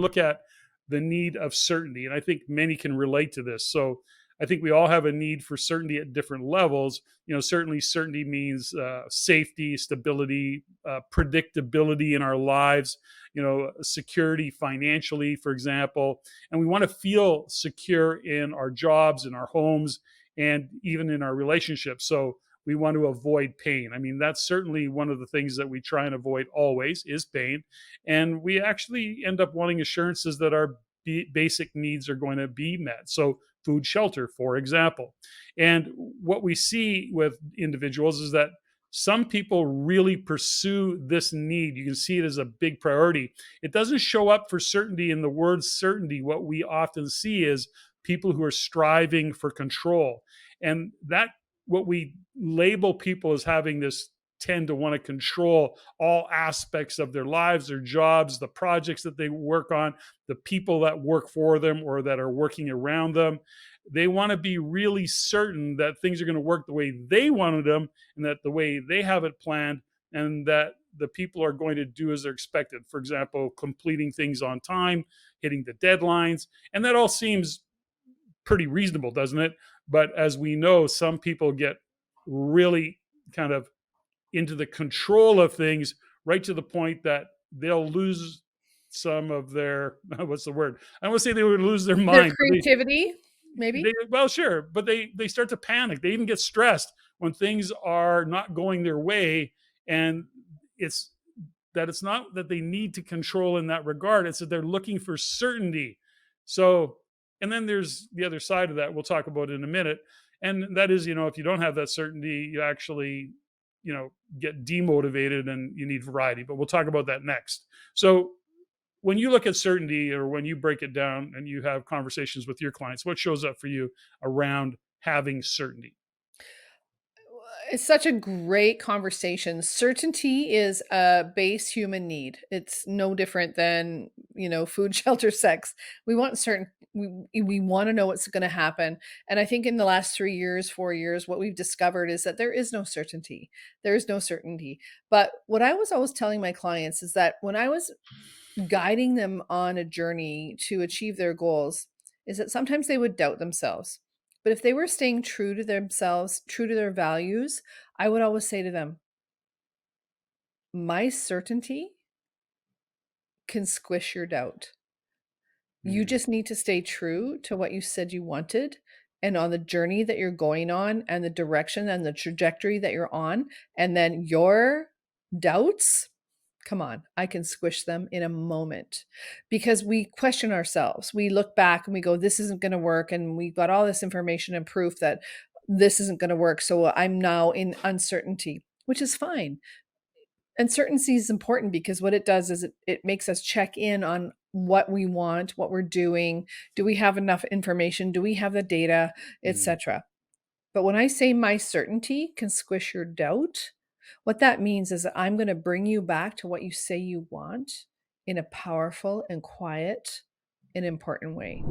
look at the need of certainty. And I think many can relate to this. So I think we all have a need for certainty at different levels. Certainly certainty means safety, stability, predictability in our lives, security financially, for example. And we want to feel secure in our jobs, in our homes, and even in our relationships. So we want to avoid pain. I mean, that's certainly one of the things that we try and avoid always is pain. And we actually end up wanting assurances that our basic needs are going to be met. So food, shelter, for example. And what we see with individuals is that some people really pursue this need. You can see it as a big priority. It doesn't show up for certainty in the word certainty. What we often see is people who are striving for control. And that what we label people as having this tend to want to control all aspects of their lives, their jobs, the projects that they work on, the people that work for them or that are working around them. They want to be really certain that things are going to work the way they wanted them and that the way they have it planned and that the people are going to do as they're expected. For example, completing things on time, hitting the deadlines. And that all seems pretty reasonable, doesn't it? But as we know, some people get really kind of into the control of things right to the point that they'll lose some of their, what's the word? I don't want to say they would lose their mind. Their creativity, maybe? Well, sure. But they start to panic. They even get stressed when things are not going their way. And it's not that they need to control in that regard. It's that they're looking for certainty. So, and then there's the other side of that we'll talk about in a minute. And that is, if you don't have that certainty, you actually get demotivated and you need variety, but we'll talk about that next. So when you look at certainty or when you break it down and you have conversations with your clients, what shows up for you around having certainty? It's such a great conversation. Certainty is a base human need. It's no different than, food, shelter, sex. We want we want to know what's going to happen. And I think in the last 3 years, 4 years, what we've discovered is that there is no certainty. There is no certainty. But what I was always telling my clients is that when I was guiding them on a journey to achieve their goals, is that sometimes they would doubt themselves. But if they were staying true to themselves, true to their values, I would always say to them, my certainty can squish your doubt. You just need to stay true to what you said you wanted and on the journey that you're going on and the direction and the trajectory that you're on. And then your doubts, come on, I can squish them in a moment because we question ourselves. We look back and we go, this isn't going to work. And we got all this information and proof that this isn't going to work. So I'm now in uncertainty, which is fine. Uncertainty is important because what it does is it makes us check in on what we want, what we're doing. Do we have enough information? Do we have the data, etc.? But when I say my certainty can squish your doubt, what that means is that I'm going to bring you back to what you say you want in a powerful and quiet and important way.